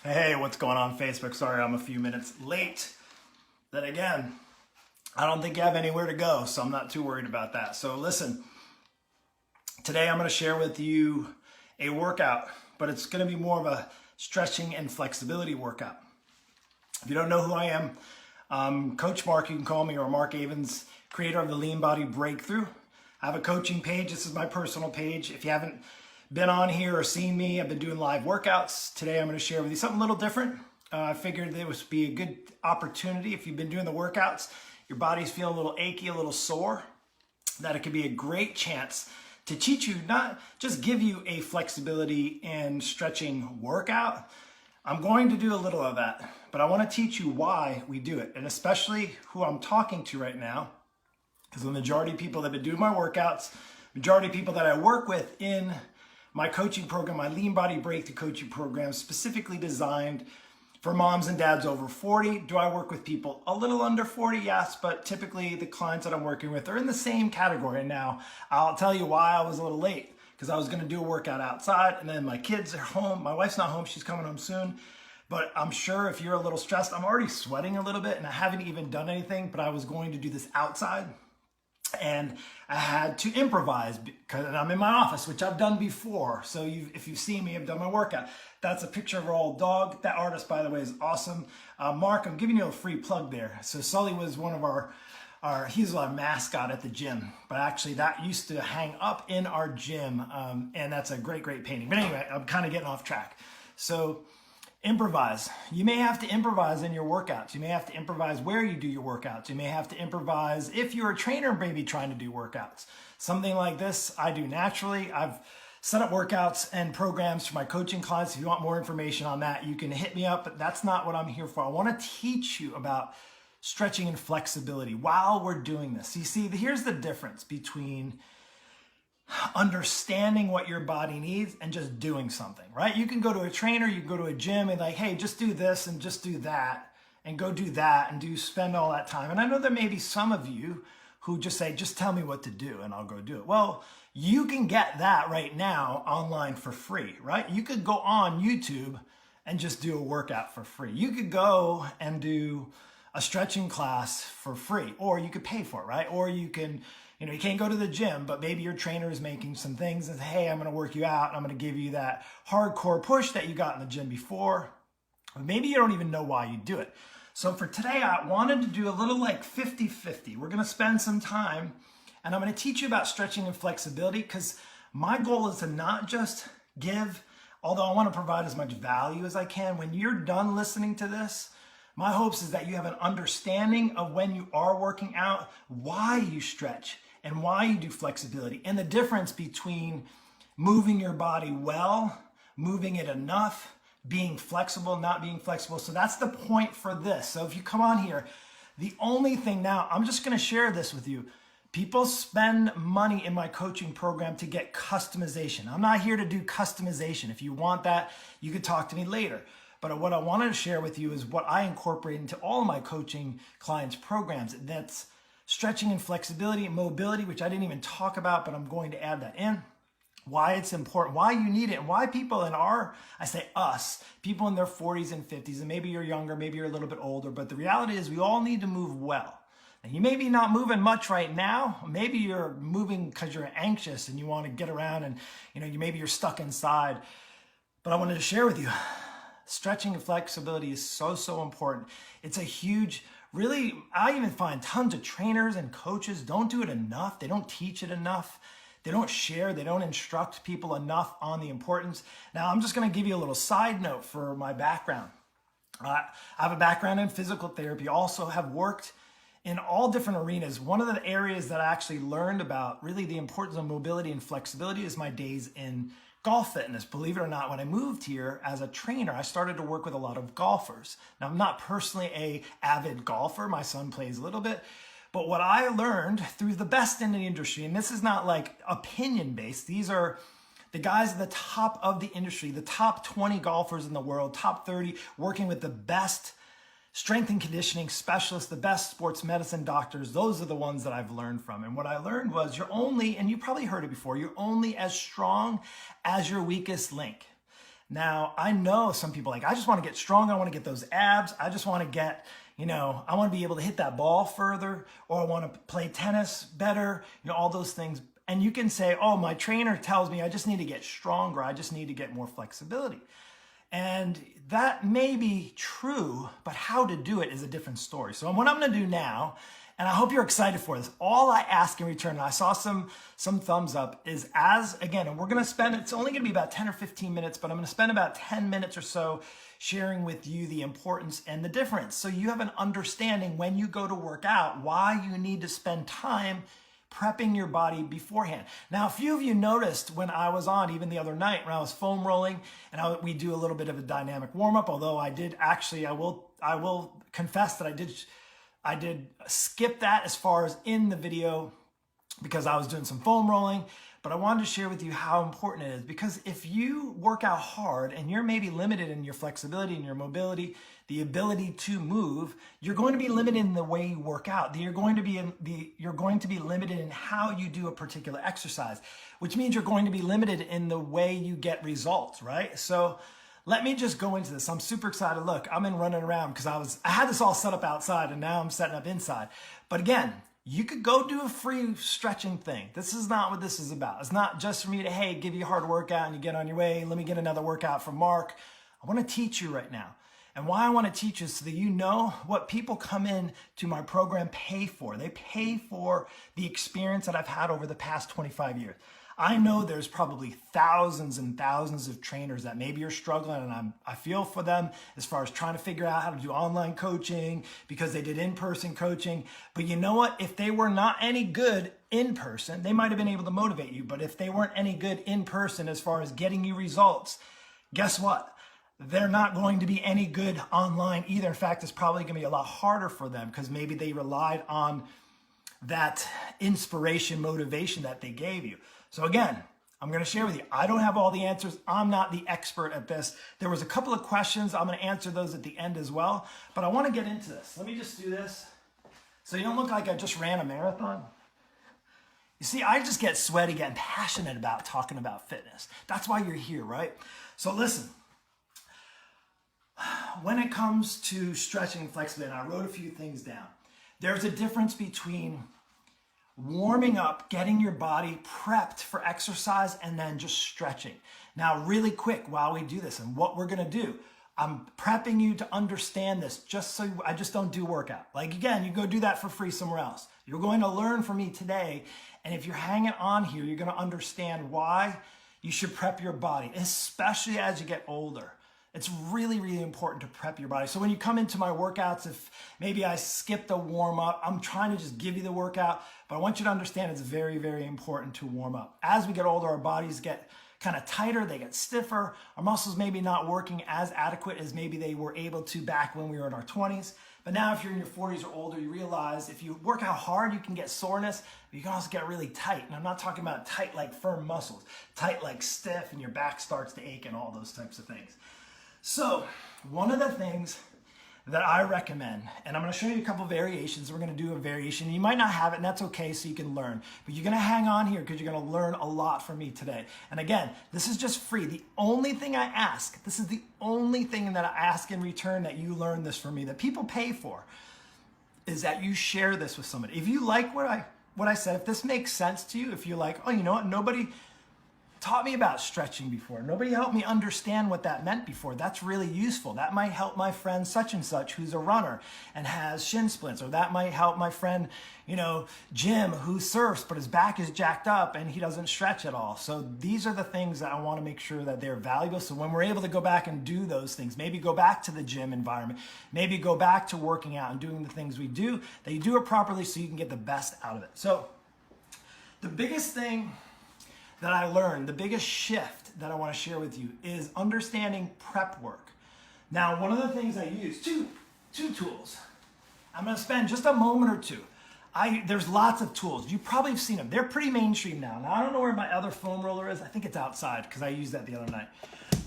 Hey, what's going on Facebook? Sorry, I'm a few minutes late. Then again, I don't think you have anywhere to go, so I'm not too worried about that. So listen, today I'm going to share with you a workout, but it's going to be more of a stretching and flexibility workout. If you don't know who I am, Coach Mark, you can call me, or Mark Avens, creator of the Lean Body Breakthrough. I have a coaching page. This is my personal page. If you haven't been on here or seen me, I've been doing live workouts. Today I'm going to share with you something a little different. I figured it would be a good opportunity if you've been doing the workouts, your body's feeling a little achy, a little sore, that it could be a great chance to teach you, not just give you a flexibility and stretching workout. I'm going to do a little of that, but I want to teach you why we do it, and especially who I'm talking to right now, because the majority of people that have been doing my workouts, majority of people that I work with in my coaching program, my Lean Body Breakthrough coaching program, specifically designed for moms and dads over 40. Do I work with people a little under 40? Yes, but typically the clients that I'm working with are in the same category. Now, I'll tell you why I was a little late, because I was going to do a workout outside, and then my kids are home. My wife's not home. She's coming home soon. But I'm sure if you're a little stressed, I'm already sweating a little bit, and I haven't even done anything, but I was going to do this outside. And I had to improvise because I'm in my office, which I've done before. So if you've seen me, I've done my workout. That's a picture of our old dog. That artist, by the way, is awesome. Mark, I'm giving you a free plug there. So Sully was one of he's our mascot at the gym. But actually that used to hang up in our gym. And that's a great, great painting. But anyway, I'm kind of getting off track. So improvise. You may have to improvise in your workouts. You may have to improvise where you do your workouts. You may have to improvise if you're a trainer, maybe trying to do workouts. Something like this, I do naturally. I've set up workouts and programs for my coaching clients. If you want more information on that, you can hit me up, but that's not what I'm here for. I want to teach you about stretching and flexibility while we're doing this. You see, here's the difference between understanding what your body needs and just doing something, right? You can go to a trainer, you can go to a gym and like, hey, just do this and just do that and go do that and spend all that time. And I know there may be some of you who just say, just tell me what to do and I'll go do it. Well, you can get that right now online for free, right? You could go on YouTube and just do a workout for free. You could go and do a stretching class for free, or you could pay for it, right? Or you can, you can't go to the gym, but maybe your trainer is making some things and say, hey, I'm going to work you out. And I'm going to give you that hardcore push that you got in the gym before. Or maybe you don't even know why you do it. So for today, I wanted to do a little like 50-50. We're going to spend some time and I'm going to teach you about stretching and flexibility, because my goal is to not just give, although I want to provide as much value as I can. When you're done listening to this, my hopes is that you have an understanding of when you are working out, why you stretch and why you do flexibility, and the difference between moving your body well, moving it enough, being flexible, not being flexible. So that's the point for this. So if you come on here, the only thing now, I'm just going to share this with you. People spend money in my coaching program to get customization. I'm not here to do customization. If you want that, you could talk to me later. But what I wanted to share with you is what I incorporate into all of my coaching clients' programs. That's stretching and flexibility and mobility, which I didn't even talk about, but I'm going to add that in. Why it's important, why you need it, and why people in I say us, people in their 40s and 50s, and maybe you're younger, maybe you're a little bit older, but the reality is we all need to move well. And you may be not moving much right now. Maybe you're moving because you're anxious and you want to get around and maybe you're stuck inside. But I wanted to share with you, stretching and flexibility is so, so important. It's a huge, really, I even find tons of trainers and coaches don't do it enough. They don't teach it enough. They don't share, they don't instruct people enough on the importance. Now, I'm just going to give you a little side note for my background. I have a background in physical therapy, also have worked in all different arenas. One of the areas that I actually learned about really the importance of mobility and flexibility is my days in golf fitness. Believe it or not, when I moved here as a trainer, I started to work with a lot of golfers. Now, I'm not personally an avid golfer. My son plays a little bit. But what I learned through the best in the industry, and this is not like opinion based, these are the guys at the top of the industry, the top 20 golfers in the world, top 30, working with the best strength and conditioning specialists, the best sports medicine doctors. Those are the ones that I've learned from. And what I learned was you're only, and you probably heard it before, you're only as strong as your weakest link. Now, I know some people like, I just want to get strong. I want to get those abs. I just want to get, I want to be able to hit that ball further, or I want to play tennis better, all those things. And you can say, oh, my trainer tells me I just need to get stronger. I just need to get more flexibility. And that may be true, but how to do it is a different story. So what I'm going to do now, and I hope you're excited for this, all I ask in return, and I saw some thumbs up, is again, and we're going to spend, it's only going to be about 10 or 15 minutes, but I'm going to spend about 10 minutes or so sharing with you the importance and the difference. So you have an understanding when you go to work out, why you need to spend time prepping your body beforehand. Now, a few of you noticed when I was on, even the other night, when I was foam rolling, and we do a little bit of a dynamic warm-up, although I did actually, I will confess that I did skip that as far as in the video because I was doing some foam rolling, but I wanted to share with you how important it is, because if you work out hard and you're maybe limited in your flexibility and your mobility, the ability to move, you're going to be limited in the way you work out. You're going to be limited in how you do a particular exercise, which means you're going to be limited in the way you get results, right? So let me just go into this. I'm super excited. Look, I'm running around because I had this all set up outside and now I'm setting up inside. But again, you could go do a free stretching thing. This is not what this is about. It's not just for me to, hey, give you a hard workout and you get on your way. Let me get another workout from Mark. I want to teach you right now. And why I want to teach is so that you know what people come in to my program pay for. They pay for the experience that I've had over the past 25 years. I know there's probably thousands and thousands of trainers that maybe are struggling, and I feel for them as far as trying to figure out how to do online coaching because they did in-person coaching. But you know what? If they were not any good in person, they might have been able to motivate you. But if they weren't any good in person as far as getting you results, guess what? They're not going to be any good online either. In fact, it's probably going to be a lot harder for them because maybe they relied on that inspiration, motivation that they gave you. So again, I'm going to share with you. I don't have all the answers. I'm not the expert at this. There was a couple of questions. I'm going to answer those at the end as well. But I want to get into this. Let me just do this so you don't look like I just ran a marathon. You see, I just get sweaty, getting passionate about talking about fitness. That's why you're here, right? So listen. When it comes to stretching and flexibility, and I wrote a few things down, there's a difference between warming up, getting your body prepped for exercise, and then just stretching. Now, really quick, while we do this and what we're going to do, I'm prepping you to understand this just so I just don't do workout. Like again, you go do that for free somewhere else. You're going to learn from me today. And if you're hanging on here, you're going to understand why you should prep your body, especially as you get older. It's really, really important to prep your body. So when you come into my workouts, if maybe I skipped the warm up, I'm trying to just give you the workout, but I want you to understand it's very, very important to warm up. As we get older, our bodies get kind of tighter, they get stiffer. Our muscles maybe not working as adequate as maybe they were able to back when we were in our 20s. But now if you're in your 40s or older, you realize if you work out hard, you can get soreness, but you can also get really tight. And I'm not talking about tight like firm muscles, tight like stiff and your back starts to ache and all those types of things. So one of the things that I recommend, and I'm going to show you a couple of variations. We're going to do a variation. You might not have it, and that's okay, so you can learn. But you're going to hang on here because you're going to learn a lot from me today. And again, this is just free. The only thing I ask, this is the only thing that I ask in return that you learn this from me, that people pay for, is that you share this with somebody. If you like what I said, if this makes sense to you, if you're like, oh, you know what, nobody taught me about stretching before. Nobody helped me understand what that meant before. That's really useful. That might help my friend such and such who's a runner and has shin splints, or that might help my friend, Jim, who surfs but his back is jacked up and he doesn't stretch at all. So these are the things that I want to make sure that they're valuable. So when we're able to go back and do those things, maybe go back to the gym environment, maybe go back to working out and doing the things we do, that you do it properly so you can get the best out of it. So the biggest thing that I learned, the biggest shift that I want to share with you is understanding prep work. Now, one of the things I use, two tools. I'm going to spend just a moment or two. There's lots of tools. You probably have seen them. They're pretty mainstream now. Now, I don't know where my other foam roller is. I think it's outside because I used that the other night.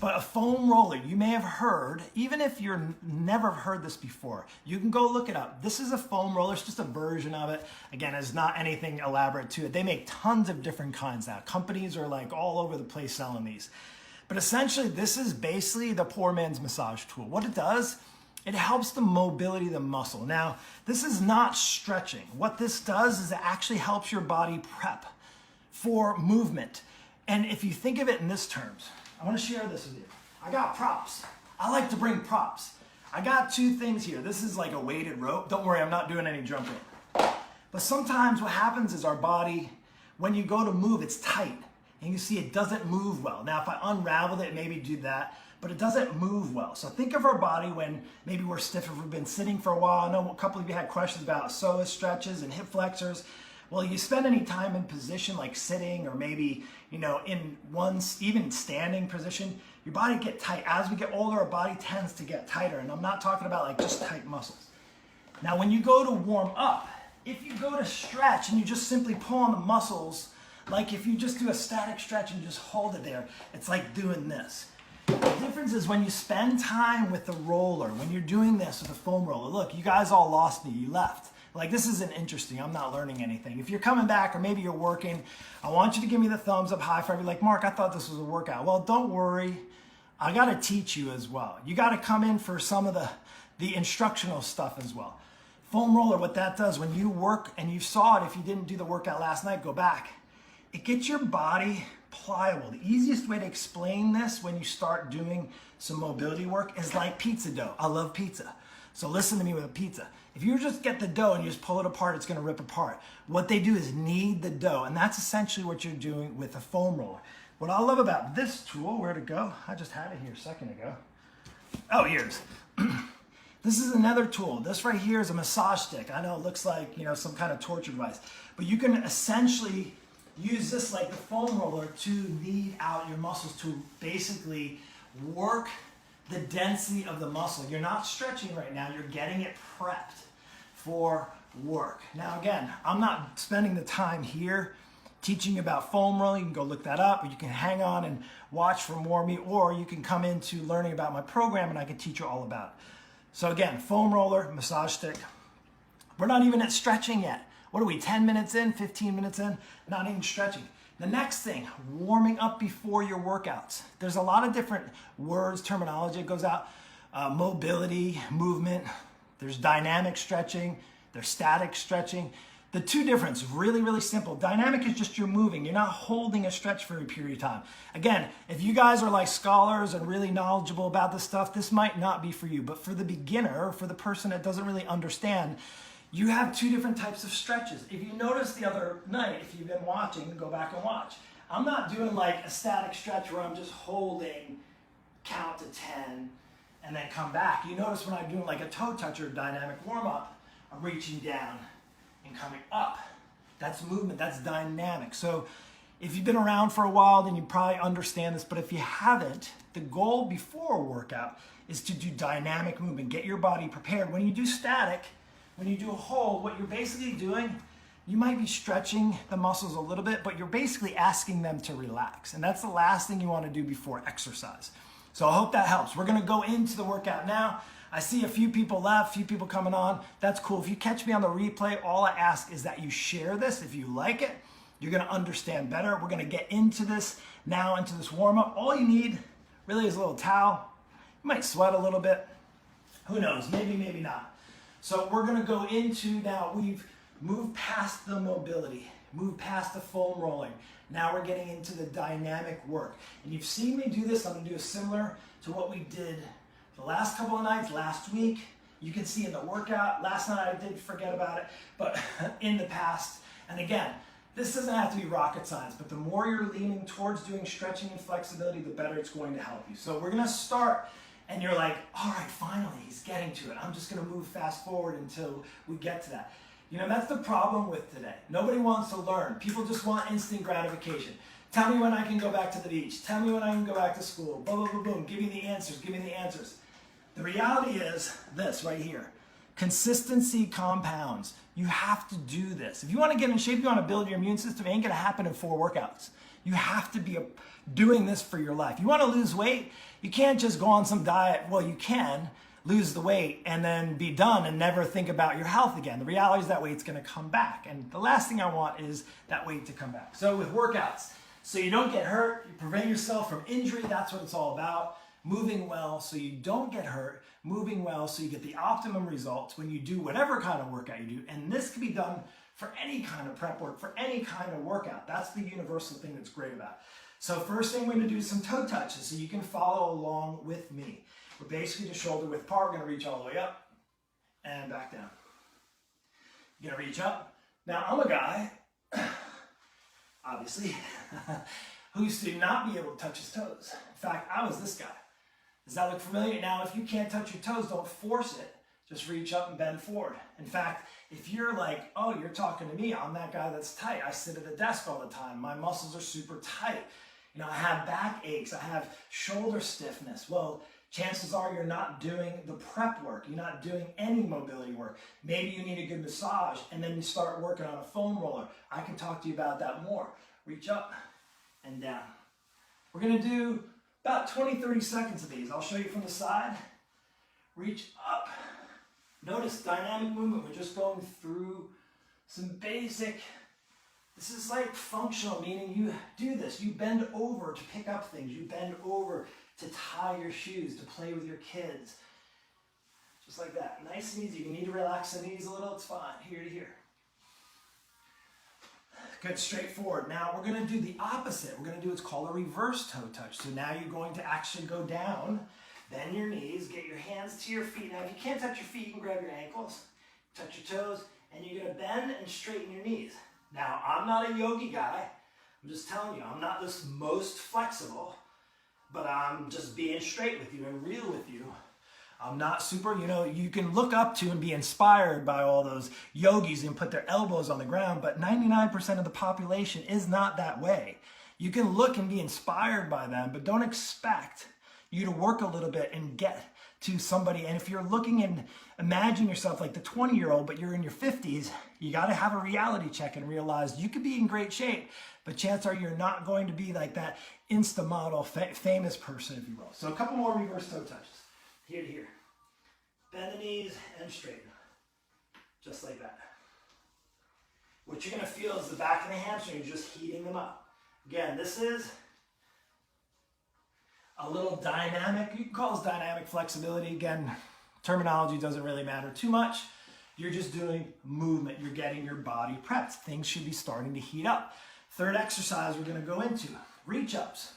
But a foam roller, you may have heard, even if you're never heard this before, you can go look it up. This is a foam roller. It's just a version of it. Again, it's not anything elaborate to it. They make tons of different kinds now. Companies are like all over the place selling these. But essentially, this is basically the poor man's massage tool. What it does, it helps the mobility of the muscle. Now, this is not stretching. What this does is it actually helps your body prep for movement. And if you think of it in this terms, I want to share this with you. I got props. I like to bring props. I got two things here. This is like a weighted rope. Don't worry, I'm not doing any jumping. But sometimes what happens is our body, when you go to move, it's tight. And you see it doesn't move well. Now, if I unraveled it, maybe do that, but it doesn't move well. So think of our body when maybe we're stiff, if we've been sitting for a while. I know a couple of you had questions about psoas stretches and hip flexors. Well, you spend any time in position like sitting or maybe, in one, even standing position, your body get tight. As we get older, our body tends to get tighter. And I'm not talking about like just tight muscles. Now, when you go to warm up, if you go to stretch and you just simply pull on the muscles, like if you just do a static stretch and just hold it there, it's like doing this. The difference is when you spend time with the roller, when you're doing this with a foam roller, look, you guys all lost me, you left. Like, this isn't interesting, I'm not learning anything. If you're coming back or maybe you're working, I want you to give me the thumbs up high five. You're like, Mark, I thought this was a workout. Well, don't worry, I gotta teach you as well. You gotta come in for some of the instructional stuff as well. Foam roller, what that does, when you work, and you saw it if you didn't do the workout last night, go back. It gets your body pliable. The easiest way to explain this when you start doing some mobility work is like pizza dough. I love pizza. So listen to me with a pizza. If you just get the dough and you just pull it apart, it's gonna rip apart. What they do is knead the dough, and that's essentially what you're doing with a foam roller. What I love about this tool, where'd it go? I just had it here a second ago. Oh, here's. This is another tool. This right here is a massage stick. I know it looks like, some kind of torture device, but you can essentially use this like the foam roller to knead out your muscles, to basically work the density of the muscle. You're not stretching right now, you're getting it prepped for work. Now again, I'm not spending the time here teaching about foam rolling. You can go look that up, or you can hang on and watch for more of me, or you can come into learning about my program and I can teach you all about it. So again, foam roller, massage stick. We're not even at stretching yet. What are we, 10 minutes in, 15 minutes in? Not even stretching. The next thing, warming up before your workouts. There's a lot of different words, terminology that goes out. Mobility, movement. There's dynamic stretching. There's static stretching. The two differences, really, really simple. Dynamic is just you're moving. You're not holding a stretch for a period of time. Again, if you guys are like scholars and really knowledgeable about this stuff, this might not be for you. But for the beginner, or for the person that doesn't really understand, you have two different types of stretches. If you noticed the other night, if you've been watching, go back and watch. I'm not doing like a static stretch where I'm just holding, count to 10, and then come back. You notice when I'm doing like a toe toucher dynamic warm up, I'm reaching down and coming up. That's movement, that's dynamic. So if you've been around for a while, then you probably understand this, but if you haven't, the goal before a workout is to do dynamic movement, get your body prepared. When you do static, when you do a hold, what you're basically doing, you might be stretching the muscles a little bit, but you're basically asking them to relax. And that's the last thing you want to do before exercise. So I hope that helps. We're going to go into the workout now. I see a few people left, few people coming on. That's cool. If you catch me on the replay, all I ask is that you share this. If you like it, you're going to understand better. We're going to get into this now, into this warm up. All you need really is a little towel. You might sweat a little bit. Who knows? Maybe, maybe not. So we're going to go into now, we've moved past the mobility, moved past the foam rolling. Now we're getting into the dynamic work. And you've seen me do this. I'm going to do a similar to what we did the last couple of nights, last week. You can see in the workout. Last night I did forget about it, but in the past. And again, this doesn't have to be rocket science, but the more you're leaning towards doing stretching and flexibility, the better it's going to help you. So we're going to start. And you're like, all right, finally, he's getting to it. I'm just going to move fast forward until we get to that. That's the problem with today. Nobody wants to learn. People just want instant gratification. Tell me when I can go back to the beach. Tell me when I can go back to school. Boom, boom, boom, boom. Give me the answers. Give me the answers. The reality is this right here. Consistency compounds. You have to do this. If you want to get in shape, you want to build your immune system, it ain't going to happen in 4 workouts. You have to be doing this for your life. You want to lose weight? You can't just go on some diet. Well, you can lose the weight and then be done and never think about your health again. The reality is that weight's going to come back. And the last thing I want is that weight to come back. So with workouts, So you don't get hurt, you prevent yourself from injury, that's what it's all about. Moving well so you don't get hurt, moving well so you get the optimum results when you do whatever kind of workout you do. And this can be done for any kind of prep work, for any kind of workout. That's the universal thing that's great about it. So first thing we're gonna do is some toe touches so you can follow along with me. We're basically just shoulder width apart. We're gonna reach all the way up and back down. You're gonna reach up. Now I'm a guy, obviously, who used to not be able to touch his toes. In fact, I was this guy. Does that look familiar? Now, if you can't touch your toes, don't force it. Just reach up and bend forward. In fact, if you're like, oh, you're talking to me, I'm that guy that's tight. I sit at a desk all the time. My muscles are super tight. You know, I have back aches. I have shoulder stiffness. Well, chances are you're not doing the prep work. You're not doing any mobility work. Maybe you need a good massage, and then you start working on a foam roller. I can talk to you about that more. Reach up and down. We're gonna do about 20, 30 seconds of these. I'll show you from the side. Reach up. Notice dynamic movement. We're just going through some basic, this is like functional, meaning you do this. You bend over to pick up things. You bend over to tie your shoes, to play with your kids. Just like that, nice and easy. If you need to relax the knees a little, it's fine, here to here. Good, straightforward. Now we're gonna do the opposite. We're gonna do what's called a reverse toe touch. So now you're going to actually go down, bend your knees, get your hands to your feet. Now if you can't touch your feet, you can grab your ankles, touch your toes, and you're gonna bend and straighten your knees. Now I'm not a yogi guy. I'm just telling you, I'm not the most flexible, but I'm just being straight with you and real with you. I'm not super, you know, you can look up to and be inspired by all those yogis and put their elbows on the ground, but 99% of the population is not that way. You can look and be inspired by them, but don't expect you to work a little bit and get to somebody. And if you're looking and imagine yourself like the 20-year-old, but you're in your 50s, you got to have a reality check and realize you could be in great shape, but chances are you're not going to be like that Insta model, famous person, if you will. So a couple more reverse toe touches. Here to here. Bend the knees and straighten. Just like that. What you're going to feel is the back of the hamstring, just heating them up. Again, this is a little dynamic. You can call this dynamic flexibility. Again, terminology doesn't really matter too much. You're just doing movement. You're getting your body prepped. Things should be starting to heat up. Third exercise we're going to go into, reach ups.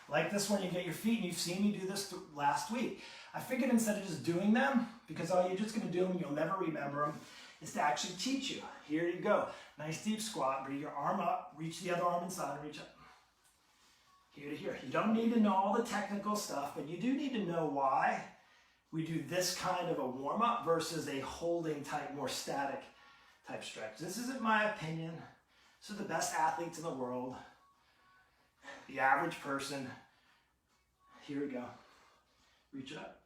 Like this one, you get your feet, and you've seen me do this last week. I figured instead of just doing them, because all you're just going to do them and you'll never remember them, is to actually teach you. Here you go. Nice deep squat. Bring your arm up, reach the other arm inside, and reach up. Here to here. You don't need to know all the technical stuff, but you do need to know why we do this kind of a warm-up versus a holding type, more static type stretch. This isn't my opinion. This is the best athletes in the world. The average person. Here we go. Reach up.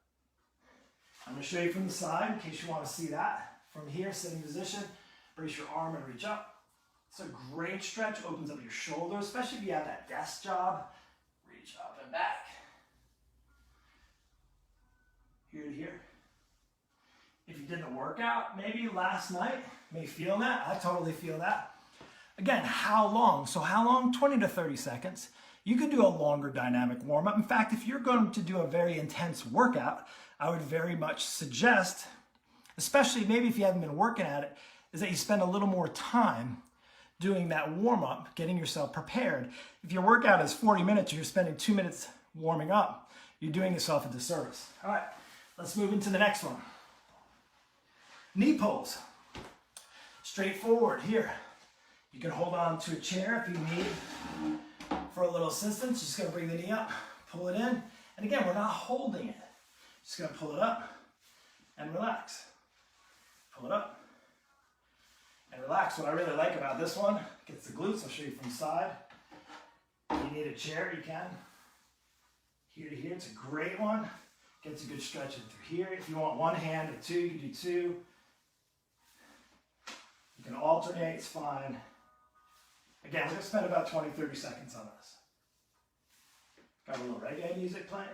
I'm going to show you from the side in case you want to see that. From here, sitting position, brace your arm and reach up. It's a great stretch, opens up your shoulders, especially if you have that desk job. Reach up and back. Here to here. If you did the workout maybe last night, may feel that. I totally feel that. Again, how long? So how long? 20 to 30 seconds. You could do a longer dynamic warm-up. In fact, if you're going to do a very intense workout, I would very much suggest, especially maybe if you haven't been working at it, is that you spend a little more time doing that warm-up, getting yourself prepared. If your workout is 40 minutes, you're spending 2 minutes warming up, you're doing yourself a disservice. All right, let's move into the next one. Knee pulls. Straightforward here. You can hold on to a chair if you need for a little assistance. Just gonna bring the knee up, pull it in. And again, we're not holding it. Just gonna pull it up and relax. Pull it up and relax. What I really like about this one, gets the glutes. I'll show you from the side. If you need a chair, you can. Here to here, it's a great one. Gets a good stretch in through here. If you want one hand or two, you can do two. You can alternate, it's fine. Again, we're gonna spend about 20, 30 seconds on this. Got a little reggae music playing.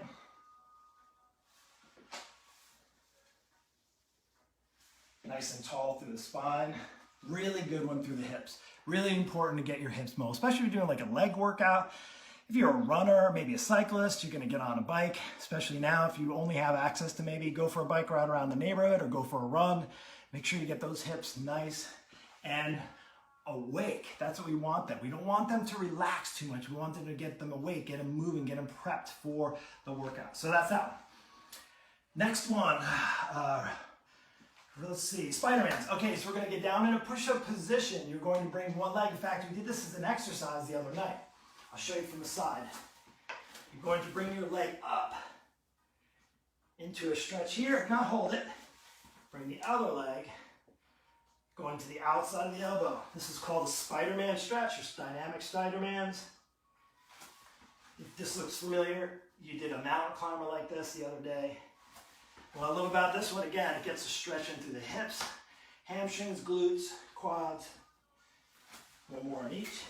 Nice and tall through the spine. Really good one through the hips. Really important to get your hips moved, especially if you're doing like a leg workout. If you're a runner, maybe a cyclist, you're gonna get on a bike, especially now if you only have access to maybe go for a bike ride around the neighborhood or go for a run. Make sure you get those hips nice and awake. That's what we want them. We don't want them to relax too much. We want them to get them awake, get them moving, get them prepped for the workout. So that's that one. Next one, let's see, Spider-Man's. Okay, so we're gonna get down in a push-up position. You're going to bring one leg. In fact, we did this as an exercise the other night. I'll show you from the side. You're going to bring your leg up into a stretch here. Now hold it. Bring the other leg going to the outside of the elbow. This is called a Spider-Man stretch, or dynamic Spider-Mans. If this looks familiar, you did a mountain climber like this the other day. What I love about this one, again, it gets a stretch in through the hips, hamstrings, glutes, quads. One more on each.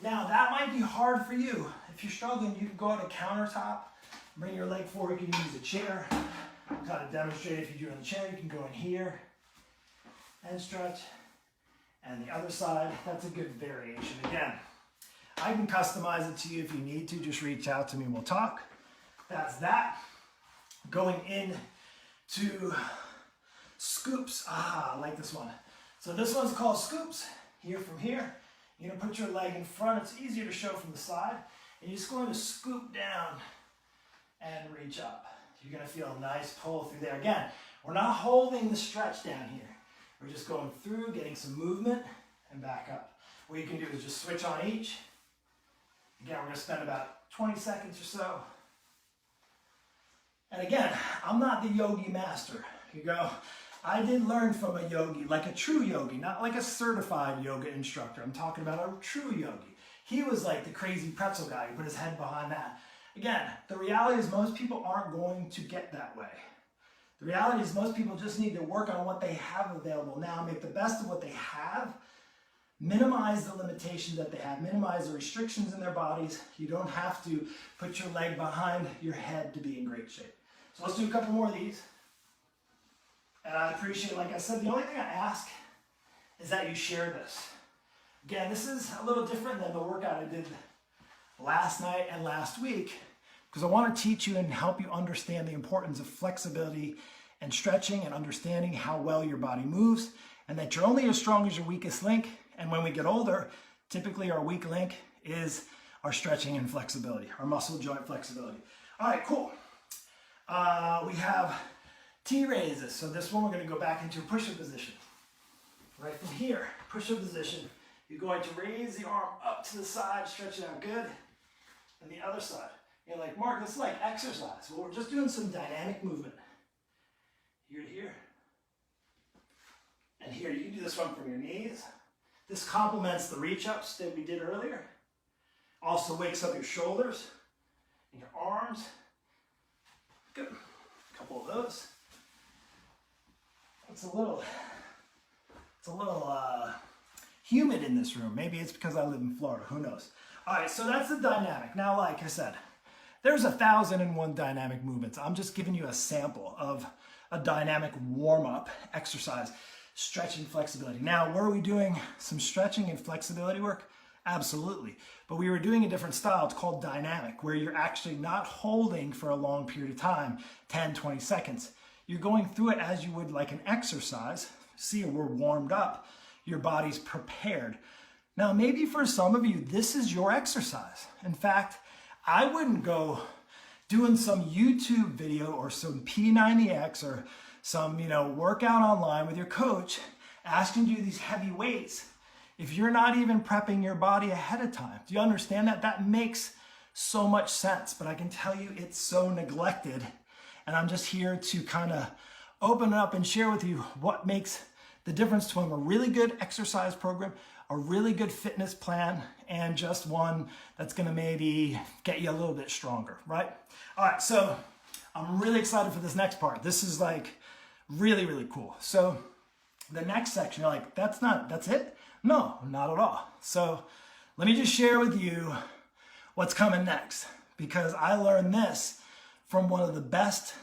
Now that might be hard for you. If you're struggling, you can go on a countertop, bring your leg forward, you can use a chair. Kind of demonstrate if you do it on the chair, you can go in here and stretch. And the other side, that's a good variation. Again, I can customize it to you if you need to, just reach out to me and we'll talk. That's that. Going in to scoops. I like this one. So this one's called scoops. Here from here, you're gonna put your leg in front. It's easier to show from the side. And you're just going to scoop down and reach up. You're gonna feel a nice pull through there. Again, we're not holding the stretch down here. We're just going through, getting some movement and back up. What you can do is just switch on each. Again, we're gonna spend about 20 seconds or so. And again, I'm not the yogi master. You go, I did learn from a yogi, like a true yogi, not like a certified yoga instructor. I'm talking about a true yogi. He was like the crazy pretzel guy. He put his head behind that. Again, the reality is most people aren't going to get that way. The reality is most people just need to work on what they have available now, make the best of what they have, minimize the limitations that they have, minimize the restrictions in their bodies. You don't have to put your leg behind your head to be in great shape. So let's do a couple more of these. And I appreciate, like I said, the only thing I ask is that you share this. Again, this is a little different than the workout I did last night and last week, because I want to teach you and help you understand the importance of flexibility and stretching and understanding how well your body moves, and that you're only as strong as your weakest link. And when we get older, typically our weak link is our stretching and flexibility, our muscle joint flexibility. All right, cool. We have T-raises. So this one, we're going to go back into a push-up position. Right from here, push-up position. You're going to raise the arm up to the side, stretch it out good. And the other side. You're like, Mark, this is like exercise. Well, we're just doing some dynamic movement. Here to here. And here, you can do this one from your knees. This complements the reach-ups that we did earlier. Also wakes up your shoulders and your arms. Good. A couple of those. It's a little humid in this room. Maybe it's because I live in Florida. Who knows? All right, so that's the dynamic. Now, like I said, there's 1,001 dynamic movements. I'm just giving you a sample of a dynamic warm-up exercise, stretching, flexibility. Now, were we doing some stretching and flexibility work? Absolutely. But we were doing a different style. It's called dynamic, where you're actually not holding for a long period of time, 10, 20 seconds. You're going through it as you would like an exercise. See, we're warmed up. Your body's prepared. Now, maybe for some of you, this is your exercise. In fact, I wouldn't go doing some YouTube video or some P90X or some, workout online with your coach asking you these heavy weights if you're not even prepping your body ahead of time. Do you understand that? That makes so much sense, but I can tell you it's so neglected. And I'm just here to kind of open it up and share with you what makes the difference between a really good exercise program, a really good fitness plan, and just one that's gonna maybe get you a little bit stronger, right? All right, so I'm really excited for this next part. This is like really, really cool. So the next section, you're like, that's it? No, not at all. So let me just share with you what's coming next, because I learned this from one of the best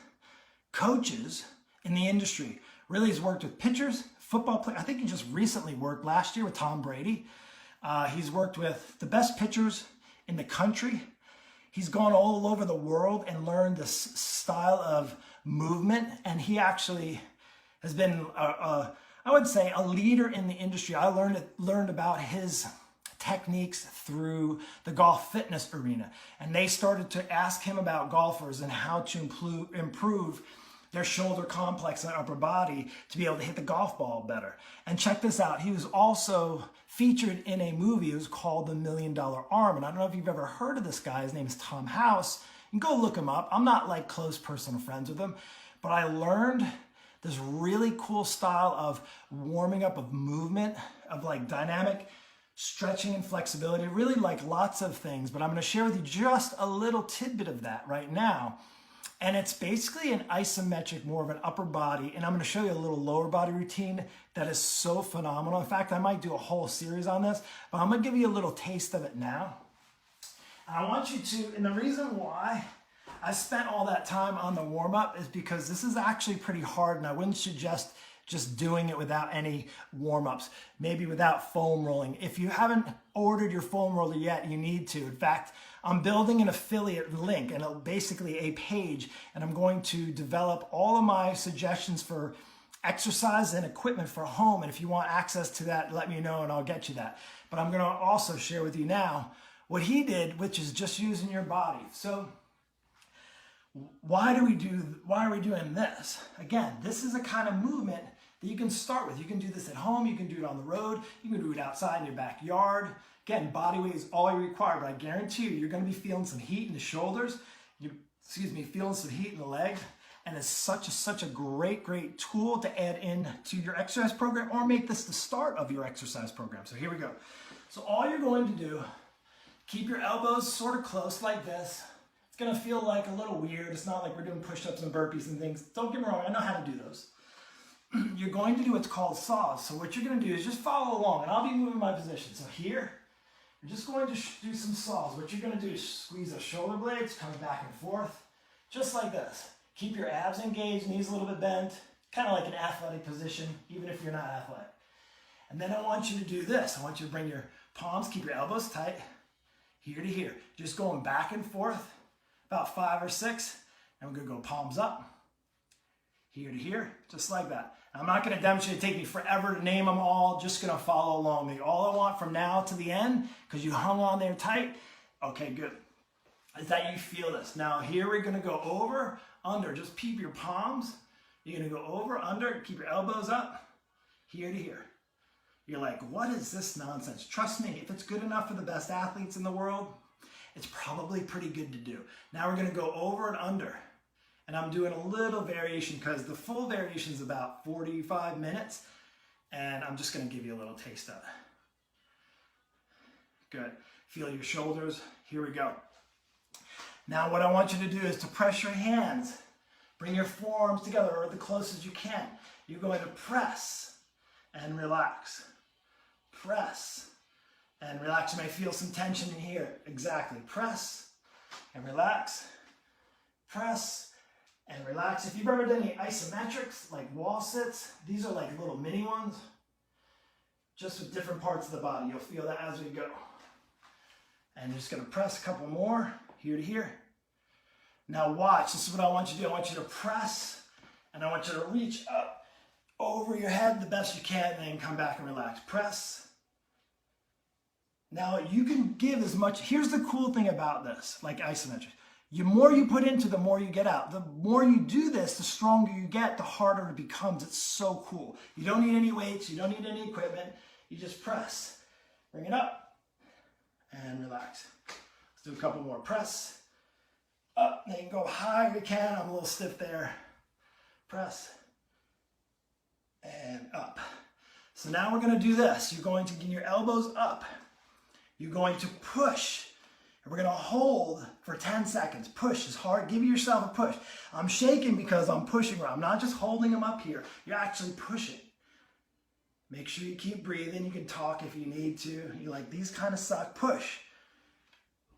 coaches in the industry. Really has worked with pitchers, football player. I think he just recently worked last year with Tom Brady. He's worked with the best pitchers in the country. He's gone all over the world and learned this style of movement. And he actually has been, I would say, a leader in the industry. I learned about his techniques through the golf fitness arena. And they started to ask him about golfers and how to improve their shoulder complex and upper body to be able to hit the golf ball better. And check this out. He was also featured in a movie. It was called The $1 Million Arm. And I don't know if you've ever heard of this guy. His name is Tom House. You can go look him up. I'm not like close personal friends with him, but I learned this really cool style of warming up, of movement, of like dynamic stretching and flexibility, really like lots of things. But I'm going to share with you just a little tidbit of that right now. And it's basically an isometric, more of an upper body. And I'm going to show you a little lower body routine that is so phenomenal. In fact, I might do a whole series on this, but I'm going to give you a little taste of it now. And I want you to, and the reason why I spent all that time on the warm up is because this is actually pretty hard, and I wouldn't suggest just doing it without any warm-ups, maybe without foam rolling. If you haven't ordered your foam roller yet, you need to. In fact, I'm building an affiliate link and basically a page, and I'm going to develop all of my suggestions for exercise and equipment for home. And if you want access to that, let me know and I'll get you that. But I'm going to also share with you now what he did, which is just using your body. So why are we doing this? Again, this is a kind of movement that you can start with. You can do this at home, you can do it on the road, you can do it outside in your backyard. Again, body weight is all you require, but I guarantee you, you're going to be feeling some heat in the shoulders, feeling some heat in the legs, and it's such a great tool to add in to your exercise program, or make this the start of your exercise program. So here we go. So all you're going to do, keep your elbows sort of close like this. It's going to feel like a little weird. It's not like we're doing push-ups and burpees and things. Don't get me wrong, I know how to do those. You're going to do what's called saws. So what you're going to do is just follow along, and I'll be moving my position. So here, you're just going to do some saws. What you're going to do is squeeze the shoulder blades, come back and forth, just like this. Keep your abs engaged, knees a little bit bent, kind of like an athletic position, even if you're not athletic. And then I want you to do this. I want you to bring your palms, keep your elbows tight, here to here. Just going back and forth, about 5 or 6. And we're going to go palms up, here to here, just like that. I'm not going to demonstrate. It take me forever to name them all. Just going to follow along me. All I want from now to the end, because you hung on there tight, okay, good, is that you feel this. Now here we're going to go over, under. Just keep your palms. You're going to go over, under, keep your elbows up, here to here. You're like, what is this nonsense? Trust me, if it's good enough for the best athletes in the world, it's probably pretty good to do. Now we're going to go over and under. And I'm doing a little variation because the full variation is about 45 minutes. And I'm just going to give you a little taste of it. Good. Feel your shoulders. Here we go. Now what I want you to do is to press your hands. Bring your forearms together, or the closest you can. You're going to press and relax. Press and relax. You may feel some tension in here. Exactly. Press and relax. Press and relax. If you've ever done any isometrics, like wall sits, these are like little mini ones, just with different parts of the body. You'll feel that as we go. And you're just going to press a couple more, here to here. Now watch, this is what I want you to do. I want you to press, and I want you to reach up over your head the best you can, and then come back and relax. Press. Now you can give as much. Here's the cool thing about this, like isometrics. The more you put into, the more you get out. The more you do this, the stronger you get, the harder it becomes. It's so cool. You don't need any weights. You don't need any equipment. You just press. Bring it up and relax. Let's do a couple more. Press. Up. Then you can go higher you can. I'm a little stiff there. Press. And up. So now we're going to do this. You're going to get your elbows up. You're going to push. We're going to hold for 10 seconds. Push as hard. Give yourself a push. I'm shaking because I'm pushing. I'm not just holding them up here. You're actually pushing. Make sure you keep breathing. You can talk if you need to. You're like, these kind of suck. Push.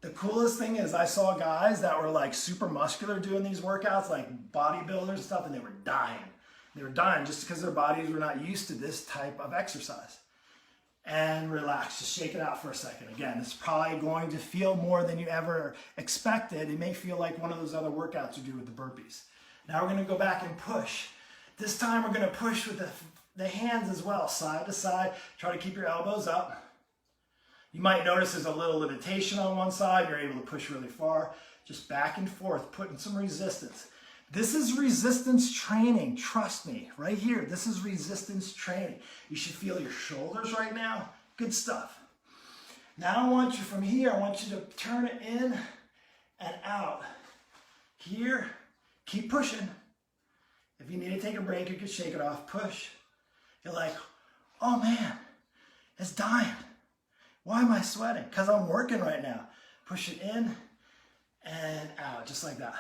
The coolest thing is I saw guys that were like super muscular doing these workouts, like bodybuilders and stuff, and they were dying. They were dying just because their bodies were not used to this type of exercise. And relax, just shake it out for a second. Again, it's probably going to feel more than you ever expected. It may feel like one of those other workouts you do with the burpees. Now we're gonna go back and push. This time we're gonna push with the hands as well, side to side. Try to keep your elbows up. You might notice there's a little limitation on one side. You're able to push really far. Just back and forth, putting some resistance. This is resistance training, trust me, right here. This is resistance training. You should feel your shoulders right now. Good stuff. Now I want you from here, I want you to turn it in and out. Here, keep pushing. If you need to take a break, you can shake it off, push. You're like, oh man, it's dying. Why am I sweating? Because I'm working right now. Push it in and out, just like that.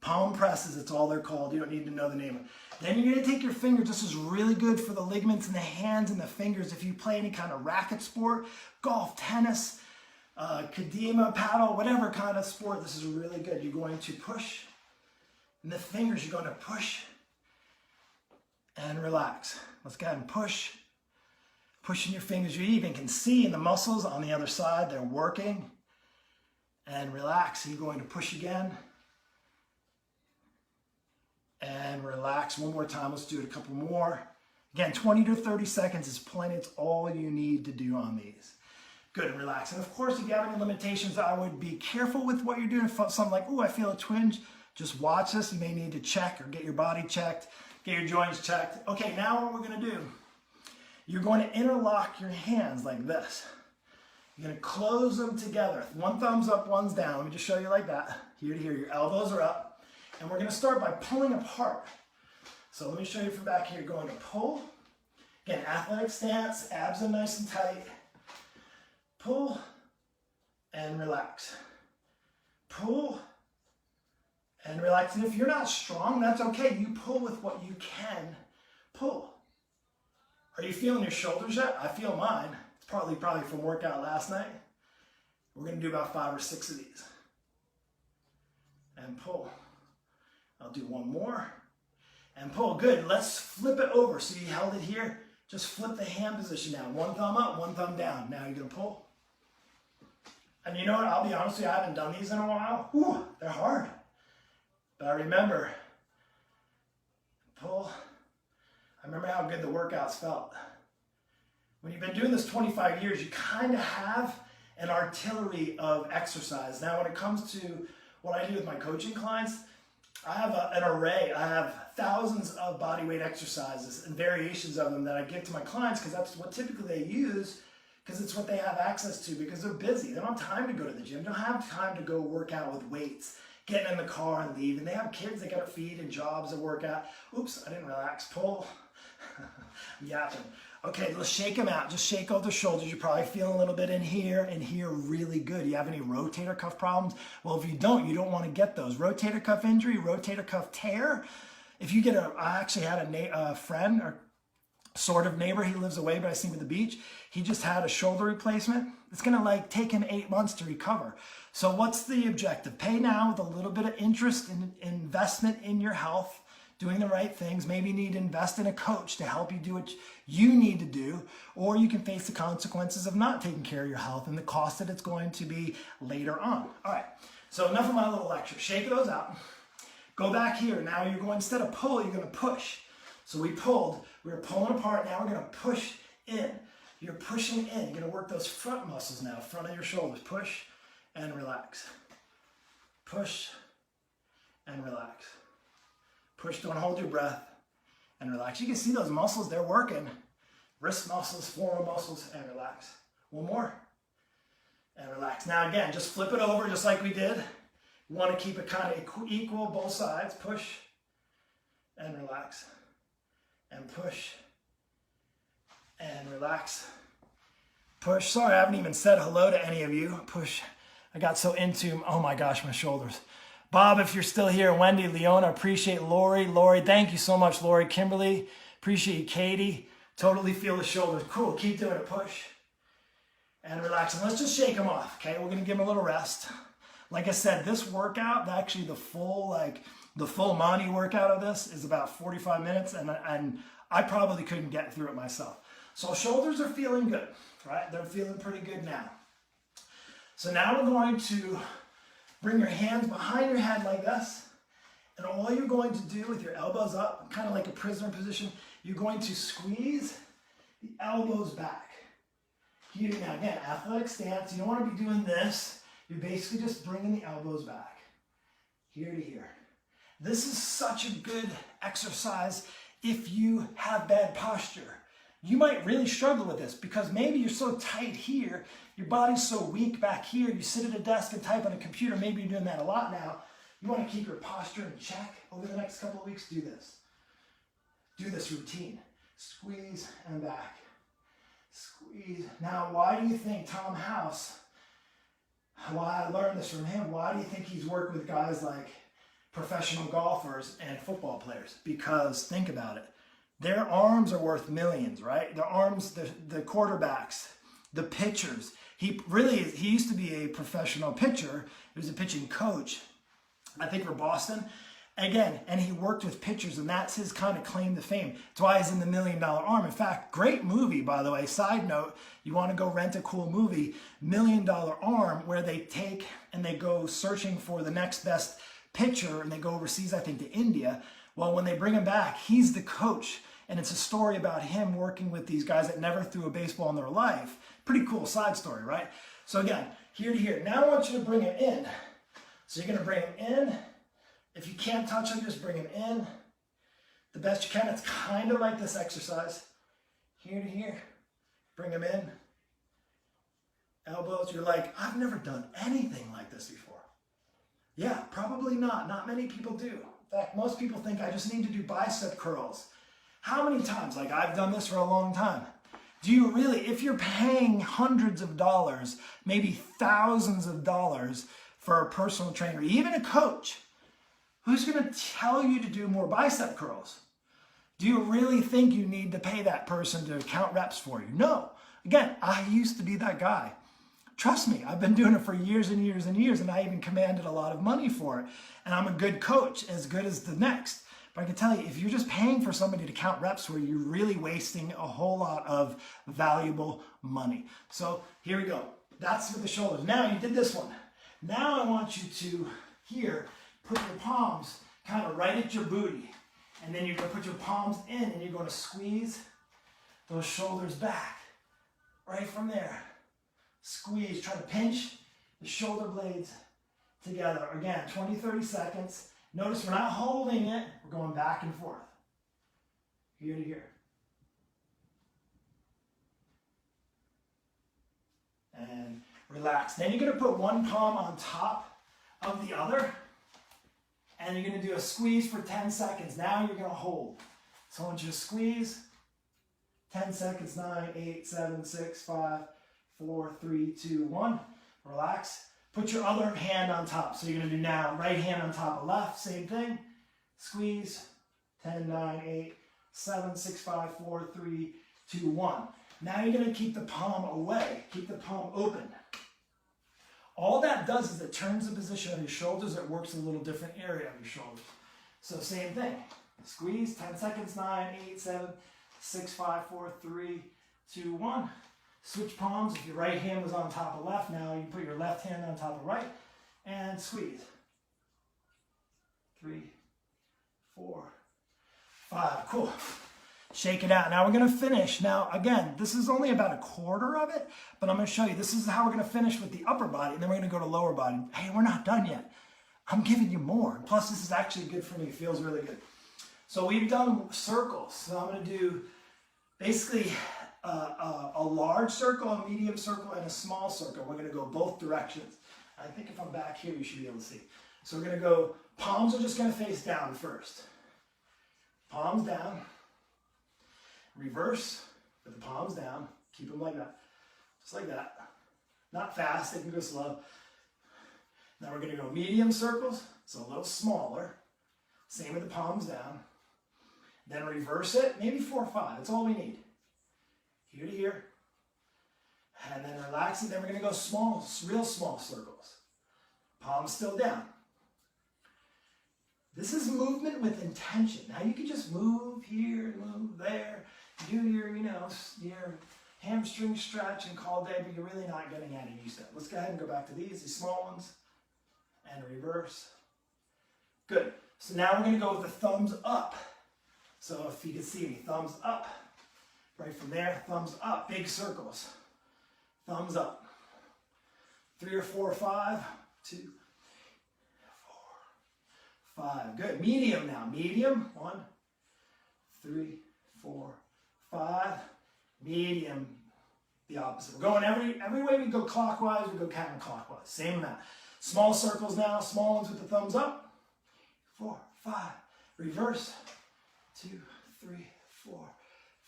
Palm presses, it's all they're called. You don't need to know the name of it. Then you're gonna take your fingers. This is really good for the ligaments in the hands and the fingers. If you play any kind of racket sport, golf, tennis, kadima, paddle, whatever kind of sport, this is really good. You're going to push. And the fingers, you're going to push and relax. Let's go ahead and push. Pushing your fingers. You even can see in the muscles on the other side, they're working. And relax. You're going to push again. And relax one more time. Let's do it a couple more. Again, 20 to 30 seconds is plenty. It's all you need to do on these. Good, and relax. And of course, if you have any limitations, I would be careful with what you're doing. If something like, oh, I feel a twinge, just watch this. You may need to check or get your body checked, get your joints checked. Okay, now what we're gonna do, you're going to interlock your hands like this. You're gonna close them together. One thumb's up, one's down. Let me just show you like that. Here to here, your elbows are up. And we're gonna start by pulling apart. So let me show you from back here. Going to pull. Again, athletic stance, abs are nice and tight. Pull and relax. Pull and relax. And if you're not strong, that's okay. You pull with what you can pull. Are you feeling your shoulders yet? I feel mine. It's probably from workout last night. We're gonna do about 5 or 6 of these. And pull. I'll do one more and pull. Good. Let's flip it over. So you held it here. Just flip the hand position now. One thumb up, one thumb down. Now you're going to pull. And you know what? I'll be honest with you, I haven't done these in a while. Whew, they're hard. But I remember, pull. I remember how good the workouts felt. When you've been doing this 25 years, you kind of have an artillery of exercise. Now, when it comes to what I do with my coaching clients, I have an array. I have thousands of body weight exercises and variations of them that I give to my clients because that's what typically they use because it's what they have access to because they're busy. They don't have time to go to the gym. They don't have time to go work out with weights, getting in the car and leave. And they have kids they got to feed and jobs and work out. Oops, I didn't relax. Pull. I'm yapping. Okay, let's shake them out. Just shake out the shoulders. You're probably feeling a little bit in here and here really good. You have any rotator cuff problems? Well, if you don't want to get those. Rotator cuff injury, rotator cuff tear. If you get I actually had a friend or sort of neighbor. He lives away, but I see him at the beach. He just had a shoulder replacement. It's going to take him 8 months to recover. So what's the objective? Pay now with a little bit of interest and investment in your health. Doing the right things. Maybe you need to invest in a coach to help you do what you need to do, or you can face the consequences of not taking care of your health and the cost that it's going to be later on. All right, so enough of my little lecture. Shake those out. Go back here. Now you're going, instead of pull, you're going to push. So we pulled, we were pulling apart. Now we're going to push in. You're pushing in. You're going to work those front muscles now, front of your shoulders. Push and relax. Push and relax. Push, don't hold your breath, and relax. You can see those muscles, they're working. Wrist muscles, forearm muscles, and relax. One more, and relax. Now again, just flip it over just like we did. You want to keep it kind of equal, both sides. Push, and relax, and push, and relax. Push, sorry, I haven't even said hello to any of you. Push, I got so into, oh my gosh, my shoulders. Bob, if you're still here, Wendy, Leona, appreciate Lori. Lori, thank you so much, Lori. Kimberly, appreciate Katie. Totally feel the shoulders. Cool, keep doing it. Push and relax. And let's just shake them off, okay? We're going to give them a little rest. Like I said, this workout, actually the full The full Monty workout of this is about 45 minutes, and I probably couldn't get through it myself. So shoulders are feeling good, right? They're feeling pretty good now. So now we're going to bring your hands behind your head like this. And all you're going to do with your elbows up, kind of like a prisoner position, you're going to squeeze the elbows back. Here, now again, athletic stance. You don't want to be doing this. You're basically just bringing the elbows back. Here to here. This is such a good exercise if you have bad posture. You might really struggle with this because maybe you're so tight here, your body's so weak back here, you sit at a desk and type on a computer, maybe you're doing that a lot now. You want to keep your posture in check over the next couple of weeks, do this. Do this routine. Squeeze and back. Squeeze. Now, why do you think Tom House, why I learned this from him, why do you think he's worked with guys like professional golfers and football players? Because think about it. Their arms are worth millions, right? Their arms, the quarterbacks, the pitchers. He used to be a professional pitcher. He was a pitching coach, I think, for Boston. Again, and he worked with pitchers, and that's his kind of claim to fame. That's why he's in the $1 Million Arm. In fact, great movie, by the way. Side note, you want to go rent a cool movie, $1 Million Arm, where they take and they go searching for the next best pitcher, and they go overseas, I think, to India. Well, when they bring him back, he's the coach. And it's a story about him working with these guys that never threw a baseball in their life. Pretty cool side story, right? So again, here to here. Now I want you to bring him in. So you're going to bring him in. If you can't touch him, just bring him in the best you can. It's kind of like this exercise. Here to here. Bring him in. Elbows. You're like, I've never done anything like this before. Yeah, probably not. Not many people do. In fact, most people think I just need to do bicep curls. How many times? Like, I've done this for a long time. Do you really, if you're paying hundreds of dollars, maybe thousands of dollars for a personal trainer, even a coach, who's going to tell you to do more bicep curls? Do you really think you need to pay that person to count reps for you? No. Again, I used to be that guy. Trust me, I've been doing it for years and years and years, and I even commanded a lot of money for it. And I'm a good coach, as good as the next. But I can tell you, if you're just paying for somebody to count reps for you, you're really wasting a whole lot of valuable money. So here we go. That's with the shoulders. Now you did this one. Now I want you to, here, put your palms kind of right at your booty. And then you're going to put your palms in and you're going to squeeze those shoulders back. Right from there. Squeeze. Try to pinch the shoulder blades together. Again, 20, 30 seconds. Notice we're not holding it. We're going back and forth. Here to here. And relax. Then you're going to put one palm on top of the other. And you're going to do a squeeze for 10 seconds. Now you're going to hold. So I want you to squeeze. 10 seconds. 9, 8, 7, 6, 5, 4, 3, 2, 1. Relax. Put your other hand on top. So you're going to do now right hand on top of left. Same thing. Squeeze. 10, 9, 8, 7, 6, 5, 4, 3, 2, 1. Now you're going to keep the palm away. Keep the palm open. All that does is it turns the position of your shoulders. It works a little different area of your shoulders. So same thing. Squeeze. 10 seconds. 9, 8, 7, 6, 5, 4, 3, 2, 1. Switch palms. If your right hand was on top of left, now you put your left hand on top of right and squeeze. 3, 4, 5. Cool. Shake it out. Now we're going to finish. Now, again, this is only about a quarter of it, but I'm going to show you. This is how we're going to finish with the upper body, and then we're going to go to lower body. Hey, we're not done yet. I'm giving you more. Plus, this is actually good for me. It feels really good. So we've done circles. So I'm going to do basically a large circle, a medium circle, and a small circle. We're going to go both directions. I think if I'm back here, you should be able to see. So we're going to go, palms are just going to face down first. Palms down. Reverse with the palms down. Keep them like that. Just like that. Not fast. They can go slow. Now we're going to go medium circles. So a little smaller. Same with the palms down. Then reverse it. Maybe 4 or 5. That's all we need. Here to here. And then relax it. Then we're going to go small, real small circles. Palms still down. This is movement with intention. Now you can just move here, move there, do your, your hamstring stretch and call day, but you're really not getting any use of it. Let's go ahead and go back to these small ones, and reverse. Good. So now we're going to go with the thumbs up. So if you can see me, thumbs up. Right from there, thumbs up, big circles. Thumbs up. 3 or 4 or 5, 2, 4, 5. Good. Medium now. Medium. 1, 3, 4, 5. Medium. The opposite. We're going every way we go clockwise, we go counterclockwise. Same amount. Small circles now. Small ones with the thumbs up. 4, 5. Reverse. 2, 3, 4,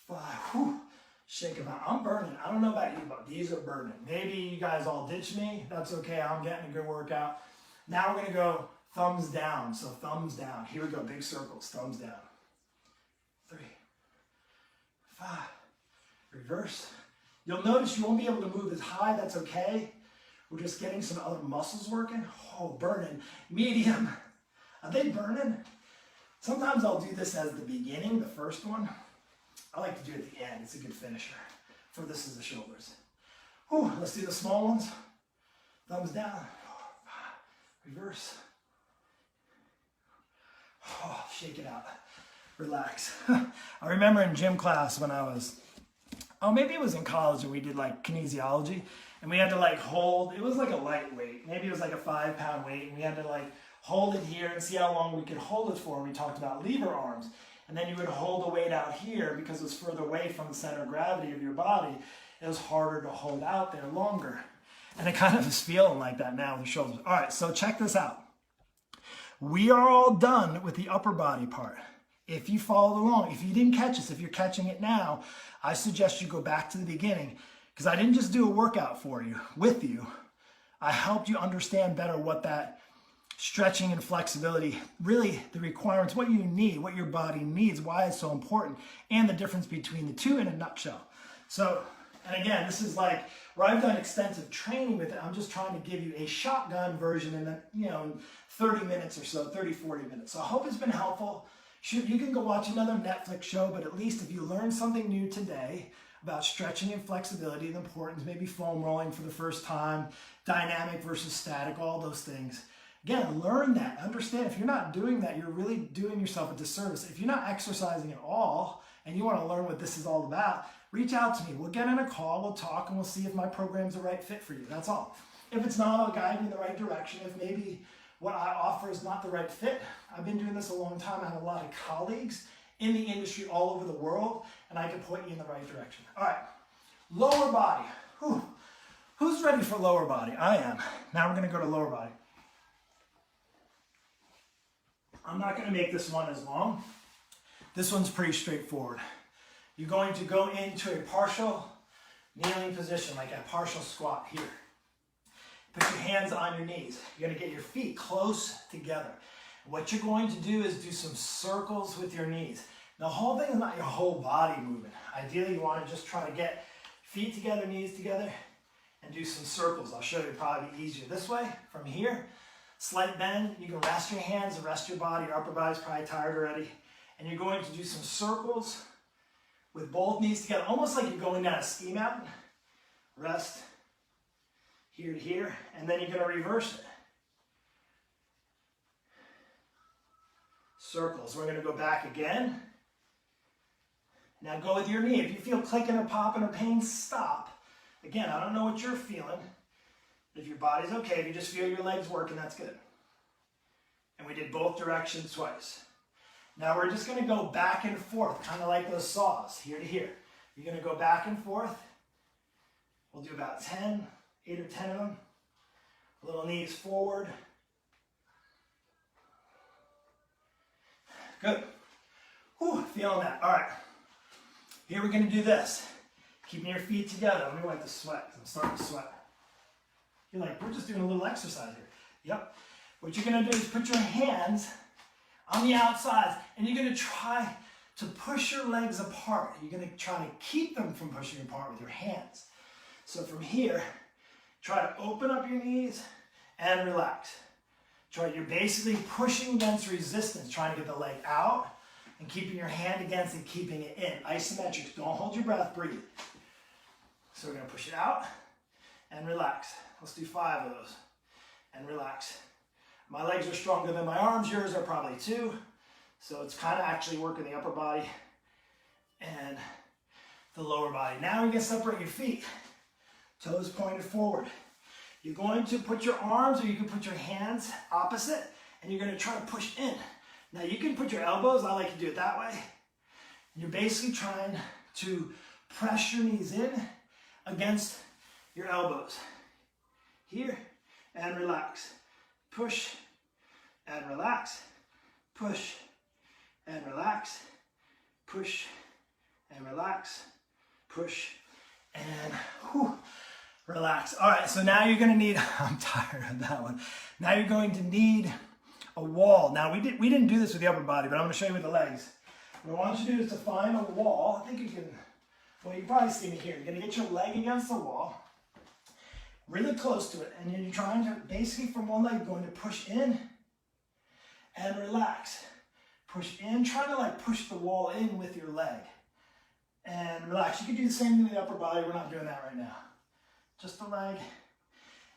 5. Whew. Shake them out. I'm burning. I don't know about you, but these are burning. Maybe you guys all ditch me. That's okay. I'm getting a good workout. Now we're going to go thumbs down. So thumbs down. Here we go. Big circles. Thumbs down. 3, 5. Reverse. You'll notice you won't be able to move as high. That's okay. We're just getting some other muscles working. Oh, burning. Medium. Are they burning? Sometimes I'll do this as the beginning, the first one. I like to do it at the end. It's a good finisher. For this is the shoulders. Whew, let's do the small ones. Thumbs down. 4, 5. Reverse. Oh, shake it out. Relax. I remember in gym class when I was, maybe it was in college and we did like kinesiology and we had to like hold, it was like a light weight. Maybe it was like a 5-pound weight and we had to like hold it here and see how long we could hold it for. And we talked about lever arms. And then you would hold the weight out here because it was further away from the center of gravity of your body. It was harder to hold out there longer. And it kind of is feeling like that now with the shoulders. All right, so check this out. We are all done with the upper body part. If you followed along, if you didn't catch this, if you're catching it now, I suggest you go back to the beginning because I didn't just do a workout for you, with you. I helped you understand better what that stretching and flexibility, really the requirements, what you need, what your body needs, why it's so important, and the difference between the two in a nutshell. So, and again, this is like where I've done extensive training with it. I'm just trying to give you a shotgun version in 30 minutes or so, 30, 40 minutes. So I hope it's been helpful. Sure, you can go watch another Netflix show, but at least if you learned something new today about stretching and flexibility, the importance, maybe foam rolling for the first time, dynamic versus static, all those things. Again, learn that. Understand if you're not doing that, you're really doing yourself a disservice. If you're not exercising at all and you want to learn what this is all about, reach out to me. We'll get in a call, we'll talk, and we'll see if my program's the right fit for you. That's all. If it's not, I'll guide you in the right direction. If maybe what I offer is not the right fit, I've been doing this a long time. I have a lot of colleagues in the industry all over the world, and I can point you in the right direction. All right, lower body. Whew. Who's ready for lower body? I am. Now we're going to go to lower body. I'm not going to make this one as long. This one's pretty straightforward. You're going to go into a partial kneeling position, like a partial squat here. Put your hands on your knees. You're going to get your feet close together. What you're going to do is do some circles with your knees. Now, the whole thing is not your whole body movement. Ideally, you want to just try to get feet together, knees together, and do some circles. I'll show you, probably easier this way, from here. Slight bend, you can rest your hands and rest your body. Your upper body's probably tired already. And you're going to do some circles with both knees together, almost like you're going down a ski mountain. Rest here to here, and then you're going to reverse it. Circles. We're going to go back again. Now go with your knee. If you feel clicking or popping or pain, stop. Again, I don't know what you're feeling. If your body's okay, if you just feel your legs working, that's good. And we did both directions twice. Now we're just going to go back and forth, kind of like those saws, here to here. You're going to go back and forth. We'll do about 8 or 10 of them. Little knees forward. Good. Whew, feeling that. All right. Here we're going to do this. Keeping your feet together. Let me wipe the sweat, because I'm starting to sweat. You're like, we're just doing a little exercise here. Yep. What you're going to do is put your hands on the outsides, and you're going to try to push your legs apart. You're going to try to keep them from pushing apart with your hands. So from here, try to open up your knees and relax. You're basically pushing against resistance, trying to get the leg out and keeping your hand against and keeping it in. Isometrics, don't hold your breath, breathe. So we're gonna push it out and relax. Let's do 5 of those and relax. My legs are stronger than my arms, yours are probably too. So it's kind of actually working the upper body and the lower body. Now you can separate your feet, toes pointed forward. You're going to put your arms, or you can put your hands opposite, and you're going to try to push in. Now you can put your elbows, I like to do it that way. You're basically trying to press your knees in against your elbows. Here, and relax. Push, and relax. Push, and relax. Push, and relax. Push, and whew, relax. All right, so now you're gonna need, I'm tired of that one. Now you're going to need a wall. Now we didn't do this with the upper body, but I'm gonna show you with the legs. What I want you to do is to find a wall. I think you can, well, you can probably see me here. You're gonna get your leg against the wall, really close to it, and then you're trying to, basically from one leg, going to push in and relax. Push in, try to like push the wall in with your leg. And relax. You can do the same thing with the upper body. We're not doing that right now. Just the leg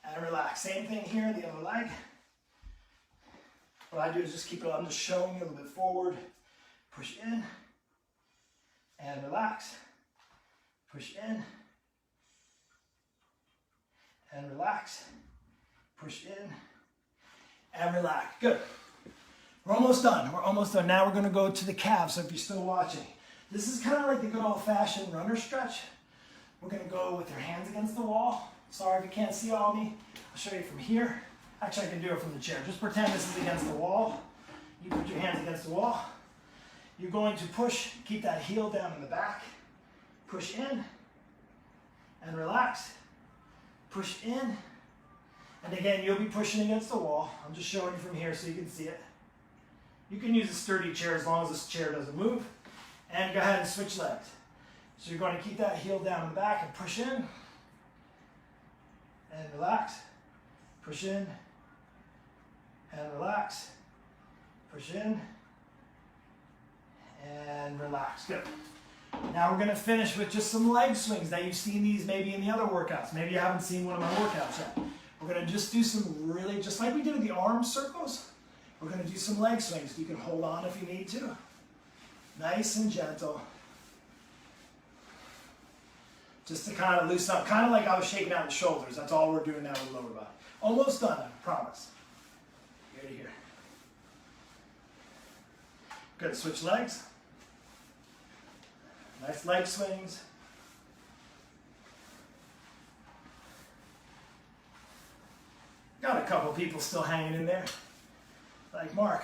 and relax. Same thing here, the other leg. What I do is just keep it, I'm just showing you a little bit forward. Push in and relax. Push in and relax. Push in and relax. Good. We're almost done. We're almost done. Now we're going to go to the calves. So if you're still watching, this is kind of like the good old-fashioned runner stretch. We're going to go with your hands against the wall. Sorry if you can't see all of me. I'll show you from here. Actually, I can do it from the chair. Just pretend this is against the wall. You put your hands against the wall. You're going to push, keep that heel down in the back. Push in and relax. Push in. And again, you'll be pushing against the wall. I'm just showing you from here so you can see it. You can use a sturdy chair as long as this chair doesn't move. And go ahead and switch legs. So you're going to keep that heel down in the back and push in and relax. Push in and relax. Push in and relax. Good. Now we're going to finish with just some leg swings. Now you've seen these maybe in the other workouts. Maybe you haven't seen one of my workouts yet. We're going to just do some really, just like we did with the arm circles, we're going to do some leg swings. You can hold on if you need to. Nice and gentle. Just to kind of loosen up, kind of like I was shaking out the shoulders. That's all we're doing now with the lower body. Almost done, I promise. Here to here. Good, switch legs. Nice leg swings. Got a couple people still hanging in there. Like, Mark,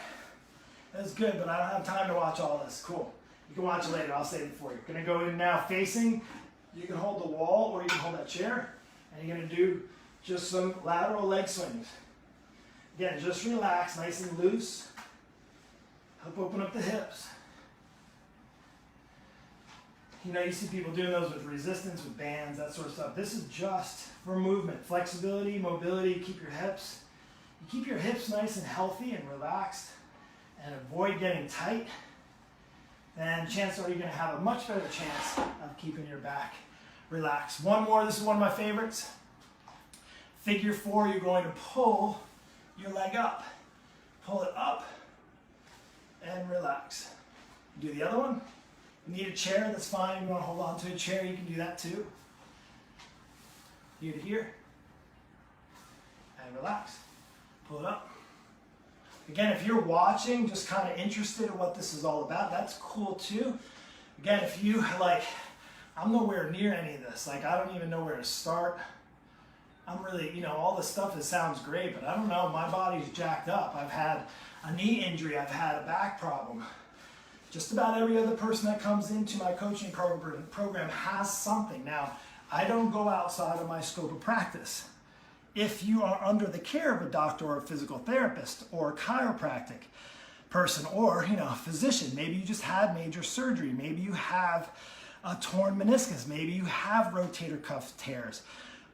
that's good, but I don't have time to watch all this. Cool. You can watch it later. I'll save it for you. Gonna go in now facing. You can hold the wall or you can hold that chair. And you're gonna do just some lateral leg swings. Again, just relax, nice and loose. Help open up the hips. You know, you see people doing those with resistance, with bands, that sort of stuff. This is just for movement, flexibility, mobility. Keep your hips. You keep your hips nice and healthy and relaxed and avoid getting tight. And chances are you're going to have a much better chance of keeping your back relaxed. One more, this is one of my favorites. Figure 4, you're going to pull your leg up. Pull it up and relax. Do the other one. You need a chair, that's fine. You want to hold on to a chair, you can do that too. Here to here. And relax. Pull it up. Again, if you're watching, just kind of interested in what this is all about, that's cool too. Again, if you like, I'm nowhere near any of this. Like, I don't even know where to start. I'm really, you know, all this stuff, it sounds great, but I don't know, my body's jacked up. I've had a knee injury, I've had a back problem. Just about every other person that comes into my coaching program has something. Now, I don't go outside of my scope of practice. If you are under the care of a doctor or a physical therapist or a chiropractic person or, you know, a physician, maybe you just had major surgery, maybe you have a torn meniscus, maybe you have rotator cuff tears,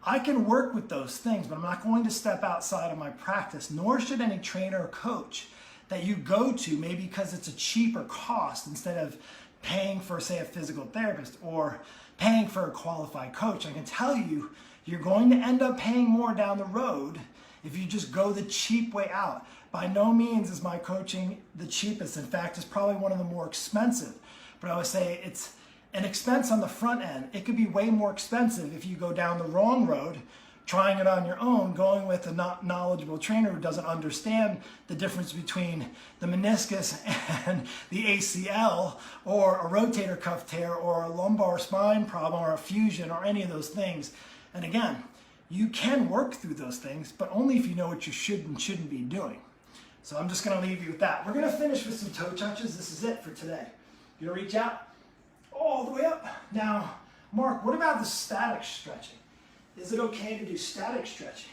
I can work with those things, but I'm not going to step outside of my practice, nor should any trainer or coach that you go to, maybe because it's a cheaper cost instead of paying for, say, a physical therapist or paying for a qualified coach. I can tell you, you're going to end up paying more down the road if you just go the cheap way out. By no means is my coaching the cheapest. In fact, it's probably one of the more expensive. But I would say it's an expense on the front end. It could be way more expensive if you go down the wrong road, trying it on your own, going with a not knowledgeable trainer who doesn't understand the difference between the meniscus and the ACL, or a rotator cuff tear, or a lumbar spine problem, or a fusion, or any of those things. And again, you can work through those things, but only if you know what you should and shouldn't be doing. So I'm just gonna leave you with that. We're gonna finish with some toe touches. This is it for today. You're gonna reach out all the way up. Now, Mark, what about the static stretching? Is it okay to do static stretching?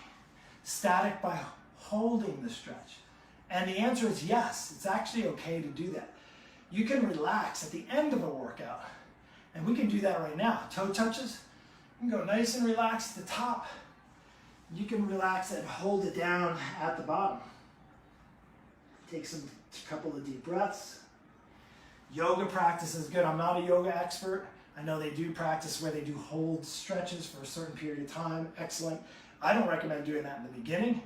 Static by holding the stretch. And the answer is yes, it's actually okay to do that. You can relax at the end of a workout, and we can do that right now. Toe touches, you can go nice and relaxed at the top. You can relax and hold it down at the bottom. Take a couple of deep breaths. Yoga practice is good. I'm not a yoga expert. I know they do practice where they do hold stretches for a certain period of time. Excellent. I don't recommend doing that in the beginning.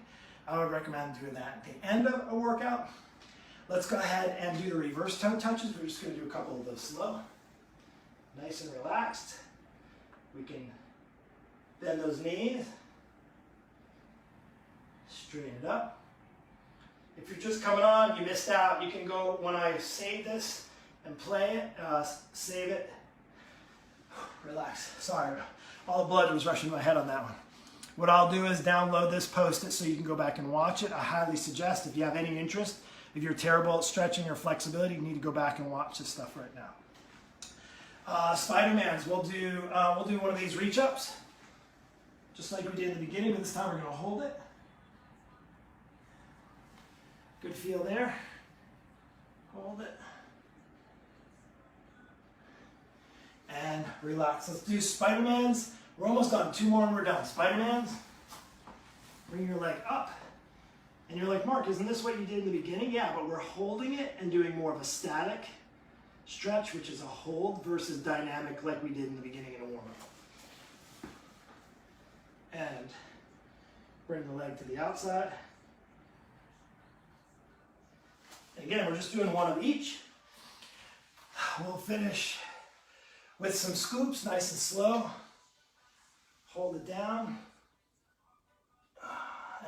I would recommend doing that at the end of a workout. Let's go ahead and do the reverse toe touches. We're just going to do a couple of those slow. Nice and relaxed. We can bend those knees. Straighten it up. If you're just coming on, you missed out, you can go, when I save this and play it, save it. Relax. Sorry, all the blood was rushing to my head on that one. What I'll do is download this, post it so you can go back and watch it. I highly suggest, if you have any interest, if you're terrible at stretching or flexibility, you need to go back and watch this stuff right now. Spider-Mans, we'll do one of these reach-ups, just like we did in the beginning, but this time we're going to hold it. Good feel there. Hold it. And relax. Let's do Spider-Mans. We're almost done. 2 more and we're done. Spider-Mans. Bring your leg up. And you're like, Mark, isn't this what you did in the beginning? Yeah, but we're holding it and doing more of a static stretch, which is a hold, versus dynamic like we did in the beginning in a warm-up. And bring the leg to the outside. Again, we're just doing one of each. We'll finish with some scoops, nice and slow. Hold it down.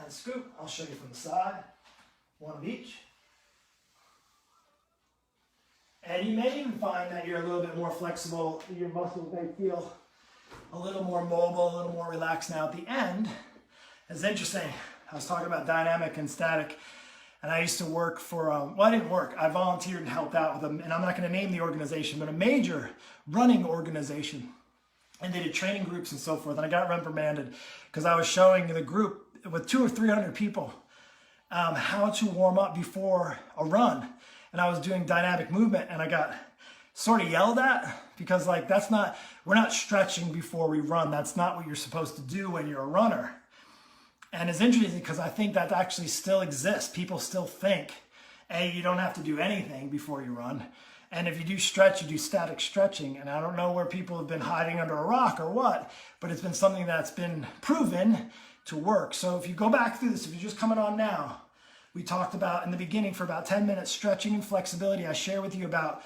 And scoop. I'll show you from the side. One of each. And you may even find that you're a little bit more flexible. Your muscles may feel a little more mobile, a little more relaxed now at the end. It's interesting. I was talking about dynamic and static. And I used to work for, well, I didn't work. I volunteered and helped out with them. And I'm not going to name the organization, but a major running organization. And they did training groups and so forth. And I got reprimanded because I was showing the group with 200 or 300 people how to warm up before a run. And I was doing dynamic movement, and I got sort of yelled at because, like, we're not stretching before we run. That's not what you're supposed to do when you're a runner. And it's interesting because I think that actually still exists. People still think, A, you don't have to do anything before you run. And if you do stretch, you do static stretching. And I don't know where people have been hiding under a rock or what, but it's been something that's been proven to work. So if you go back through this, if you're just coming on now, we talked about in the beginning for about 10 minutes, stretching and flexibility. I share with you about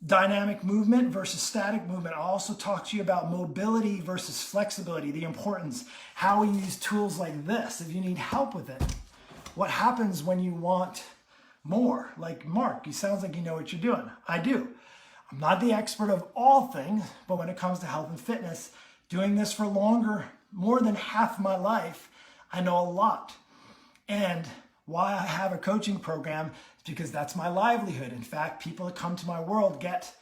dynamic movement versus static movement. I'll also talk to you about mobility versus flexibility, the importance, how we use tools like this. If you need help with it, what happens when you want more? Like, Mark, you sounds like you know what you're doing. I do. I'm not the expert of all things, but when it comes to health and fitness, doing this for longer, more than half my life, I know a lot. And why I have a coaching program is because that's my livelihood. In fact, people that come to my world get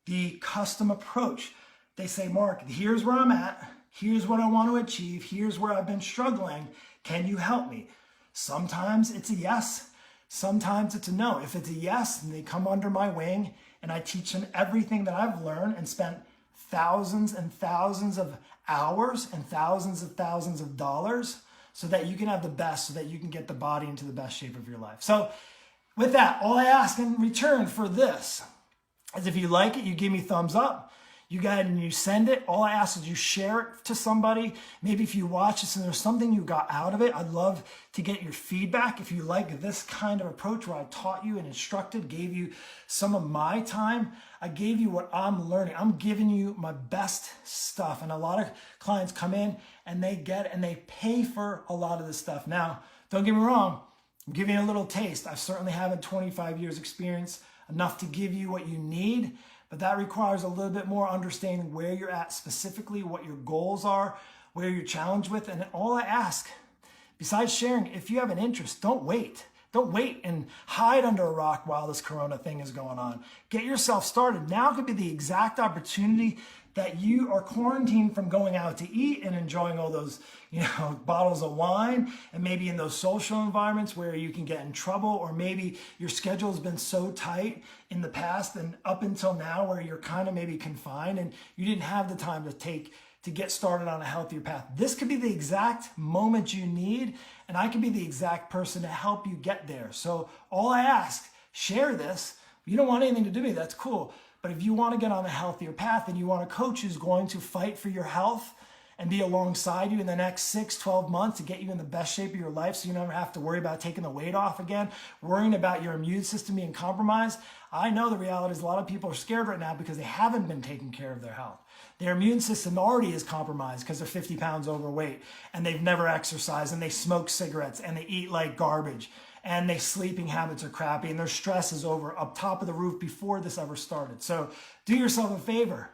the custom approach. They say, Mark, here's where I'm at. Here's what I want to achieve. Here's where I've been struggling. Can you help me? Sometimes it's a yes. Sometimes it's a no. If it's a yes, then they come under my wing and I teach them everything that I've learned and spent thousands and thousands of hours and thousands of dollars so that you can have the best, so that you can get the body into the best shape of your life. So with that, all I ask in return for this is if you like it, you give me thumbs up. You go ahead and you send it. All I ask is you share it to somebody. Maybe if you watch this and there's something you got out of it, I'd love to get your feedback. If you like this kind of approach where I taught you and instructed, gave you some of my time, I gave you what I'm learning. I'm giving you my best stuff. And a lot of clients come in and they get it and they pay for a lot of this stuff. Now, don't get me wrong. I'm giving you a little taste. I certainly haven't 25 years experience, enough to give you what you need. But that requires a little bit more understanding where you're at specifically, what your goals are, where you're challenged with. And all I ask, besides sharing, if you have an interest, don't wait. Don't wait and hide under a rock while this Corona thing is going on. Get yourself started. Now could be the exact opportunity that you are quarantined from going out to eat and enjoying all those, bottles of wine, and maybe in those social environments where you can get in trouble, or maybe your schedule has been so tight in the past and up until now where you're kind of maybe confined and you didn't have the time to get started on a healthier path. This could be the exact moment you need, and I can be the exact person to help you get there. So all I ask, share this. You don't want anything to do with me, that's cool. But if you want to get on a healthier path and you want a coach who's going to fight for your health and be alongside you in the next 6, 12 months to get you in the best shape of your life so you never have to worry about taking the weight off again, worrying about your immune system being compromised, I know the reality is a lot of people are scared right now because they haven't been taking care of their health. Their immune system already is compromised because they're 50 pounds overweight and they've never exercised and they smoke cigarettes and they eat like garbage and their sleeping habits are crappy and their stress is over up top of the roof before this ever started. So do yourself a favor.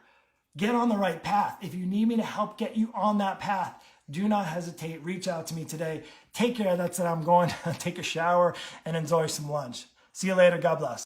Get on the right path. If you need me to help get you on that path, do not hesitate. Reach out to me today. Take care. That's it. I'm going to take a shower and enjoy some lunch. See you later. God bless.